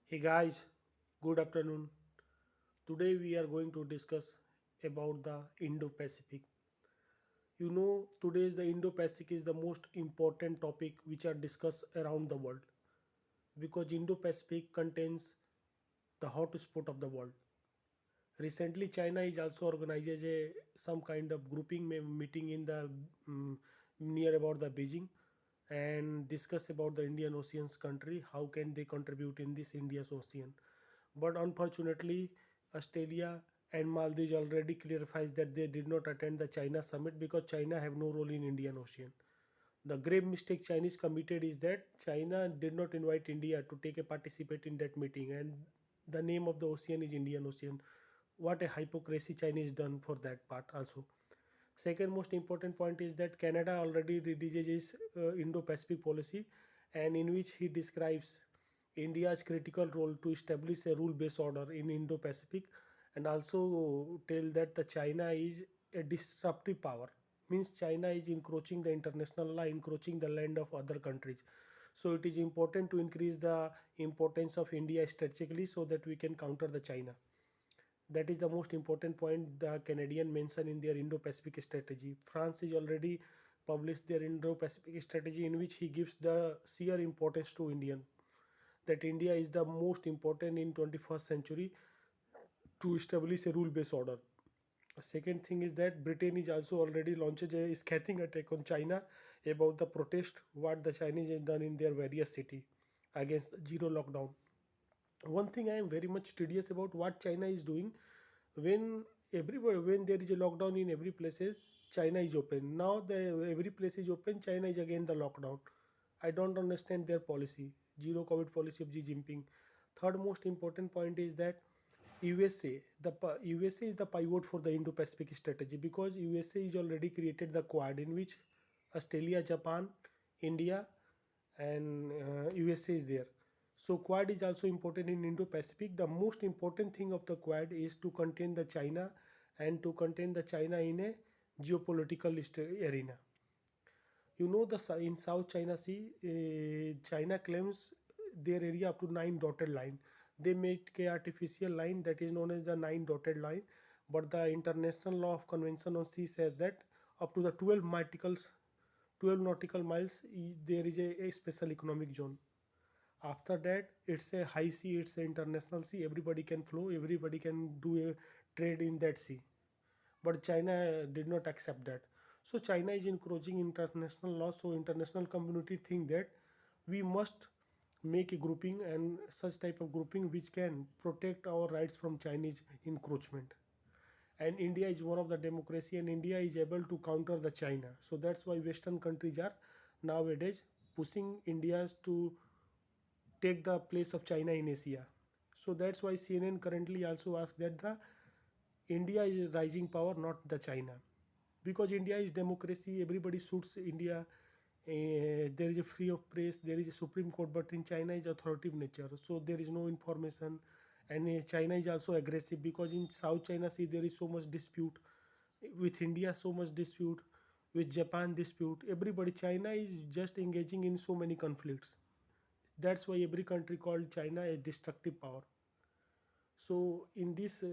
Hey guys, good afternoon. Today we are going to discuss about the Indo-Pacific. Today's the Indo-Pacific is the most important topic which are discussed around the world because Indo-Pacific contains the hot spot of the world. Recently, China is also organizes some kind of grouping meeting in the near about the Beijing and discuss about the Indian Ocean's country. How can they contribute in this India's ocean? But unfortunately, Australia and Maldives already clarifies that they did not attend the China summit because China have no role in Indian Ocean. The grave mistake Chinese committed is that China did not invite India to take a participate in that meeting, and the name of the ocean is Indian Ocean. What a hypocrisy Chinese done for that part also. Second most important point is that Canada already releases its Indo-Pacific policy, and in which he describes India's critical role to establish a rule-based order in Indo-Pacific, and also tell that the China is a disruptive power. Means China is encroaching the international law, encroaching the land of other countries. So it is important to increase the importance of India strategically so that we can counter the China. That is the most important point the Canadian mention in their Indo-Pacific strategy. France is already published their Indo-Pacific strategy in which he gives the sheer importance to Indian, that India is the most important in 21st century to establish a rule-based order. A second thing is that Britain is also already launched a scathing attack on China about the protest what the Chinese have done in their various city against zero lockdown. One thing I am very much studious about what China is doing when everywhere when there is a lockdown in every places, China is open. Now the every place is open, China is again the lockdown. I don't understand their policy, zero COVID policy of Xi Jinping. Third most important point is that USA is the pivot for the Indo-Pacific strategy because USA is already created the Quad in which Australia, Japan, India, and USA is there. So Quad is also important in Indo-Pacific. The most important thing of the Quad is to contain the China and to contain the China in a geopolitical arena. In South China Sea, China claims their area up to nine dotted line. They make a artificial line that is known as the nine dotted line, but the International Law of Convention on Sea says that up to the 12 nautical miles, there is a special economic zone. After that, it's a high sea, it's an international sea. Everybody can flow, everybody can do a trade in that sea, but China did not accept that. So China is encroaching international law. So international community think that we must make a grouping and such type of grouping which can protect our rights from Chinese encroachment. And India is one of the democracy, and India is able to counter the China. So that's why Western countries are nowadays pushing India to take the place of China in Asia. So that's why CNN currently also asks that the India is a rising power, not the China, because India is democracy. Everybody suits India. There is a free of press. There is a Supreme Court, but in China is authoritative nature. So there is no information, and China is also aggressive because in South China Sea there is so much dispute with India, so much dispute with Japan, dispute. Everybody, China is just engaging in so many conflicts. That's why every country called China a destructive power. So in this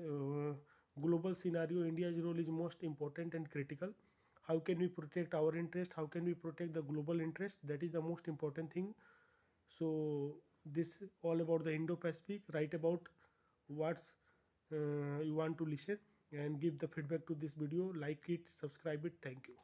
global scenario, India's role is most important and critical. How can we protect our interest? How can we protect the global interest? That is the most important thing. So this all about the Indo-Pacific. Write about what's you want to listen and give the feedback to this video. Like it, subscribe it. Thank you.